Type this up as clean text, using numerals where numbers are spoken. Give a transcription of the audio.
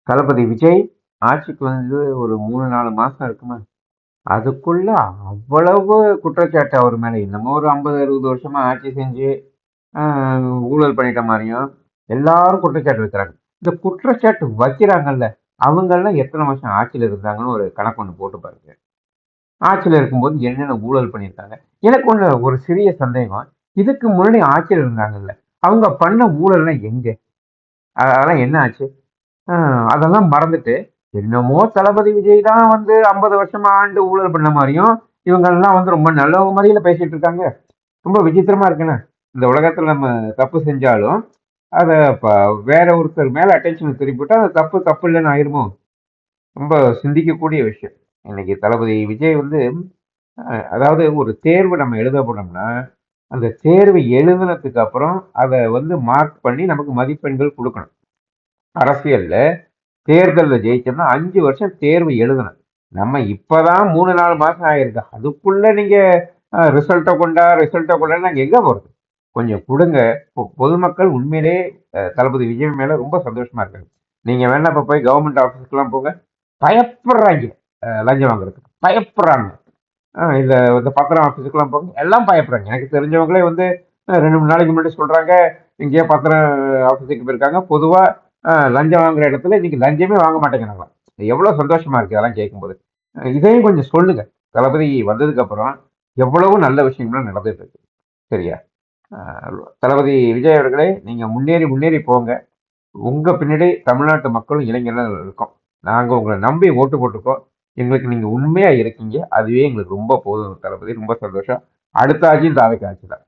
தளபதி விஜய் ஆட்சிக்கு வந்து ஒரு 3, 4 மாசம் இருக்குமா? அதுக்குள்ள அவ்வளவு குற்றச்சாட்டு அவர் மேல. என்னமோ ஒரு 50, 60 வருஷமா ஆட்சி செஞ்சு அ ஊழல் பண்ணிட்ட மாரியும், எல்லாரும் குற்றச்சாட்டு வைக்கிறாங்க. இந்த குற்றச்சாட்டு வைக்கிறாங்கல்ல, அவங்கலாம் எத்தன வருஷம் ஆட்சியில இருந்தாங்கன்னு ஒரு கணக்கு ஒண்ணு போட்டு பாருங்க. ஆட்சியில இருக்கும்போது என்னென்ன ஊழல் பண்ணியிருக்காங்க. எனக்கு ஒரு சிறிய சந்தேகம். இதுக்கு முன்னாடி ஆட்சியில இருந்தாங்கல்ல, அவங்க பண்ண ஊழல்லாம் எங்க? அதெல்லாம் என்ன ஆச்சு? அ அதெல்லாம் மறந்துட்டு, என்னமோ தளபதி விஜய் தான் வந்து 50 வருஷமா ஆண்டு ஊழல் பண்ண மாரியும், இவங்கெல்லாம் வந்து ரொம்ப நல்லவங்க மாரியில பேசிட்டு இருக்காங்க. ரொம்ப விசித்திரமா இருக்குண்ணே. இந்த உலகத்துல நம்ம தப்பு செஞ்சாலும், அத ப வேற ஒருத்தர் மேல அட்டென்ஷன திருப்பிவிட்டா, அது தப்பு தப்பு இல்லன்னு ஆயிருமோ? ரொம்ப சிந்திக்கக்கூடிய விஷயம். இன்னைக்கு தளபதி விஜய் வந்து அதாவது ஒரு தேர்வு நம்ம எழுத போனோம்னா, அந்த தேர்வு எழுதுனதுக்கு அப்புறம், அத வந்து மார்க் பண்ணி நமக்கு மதிப்பெண்கள் குடுக்கணும். அரசியல்ல தேர்தல்ல ஜெயிச்சோம்னா 5 வருஷம் தேர்வு எழுதணும். நம்ம இப்பதான் 3, 4 மாசம் ஆயிருக்கு. அதுக்குள்ள நீங்க ரிசல்ட்ட கொண்டான்னு நாங்க எங்க போறது? கொஞ்சம் குடுங்க. பொதுமக்கள் உண்மையிலேயே தளபதி விஜய் மேல ரொம்ப சந்தோஷமா இருக்காங்க. நீங்க வேணா இப்ப போய் கவர்ன்மெண்ட் ஆஃபீஸ்க்குலாம் போங்க. பயப்படுறாய்ங்க. லஞ்சம் வாங்குறதுக்கு. பயப்படுறாங்க. இந்த இந்த பத்திரம் ஆஃபீஸுக்குலாம் போங்க. எல்லாம் பயப்படுறாங்க. எனக்கு தெரிஞ்சவங்களே வந்து 2, 3 நாளைக்கு முன்னாடி சொல்றாங்க, எங்கேயோ பத்திரம் ஆஃபீஸுக்கு போயிருக்காங்க. பொதுவா லஞ்சம் வாங்குற இடத்துல இன்னைக்கு லஞ்சமே வாங்க மாட்டேங்கிறாங்களாம். எவ்வளவு சந்தோஷமா இருக்கு அதெல்லாம் கேட்கும்போது. இதையும் கொஞ்சம் சொல்லுங்க. தளபதி வந்ததுக்கு அப்புறம் எவ்வளவு நல்ல விஷயங்கள் நடந்துட்டு இருக்கு. சரியா? அ தளபதி விஜய் அவர்களே, நீங்க முன்னேறி முன்னேறி போங்க. உங்க பின்னாடி தமிழ்நாட்டு மக்களும் இளைஞர்கள் இருக்கோம். நாங்க உங்கள நம்பி ஓட்டு போட்டிருக்கோம். எங்களுக்கு நீங்க உண்மையா இருக்கீங்க. அதுவே எங்களுக்கு ரொம்ப போதும் தளபதி. ரொம்ப சந்தோஷம். அடுத்த ஆட்சியும் தாவேக்கா ஆட்சி தான்.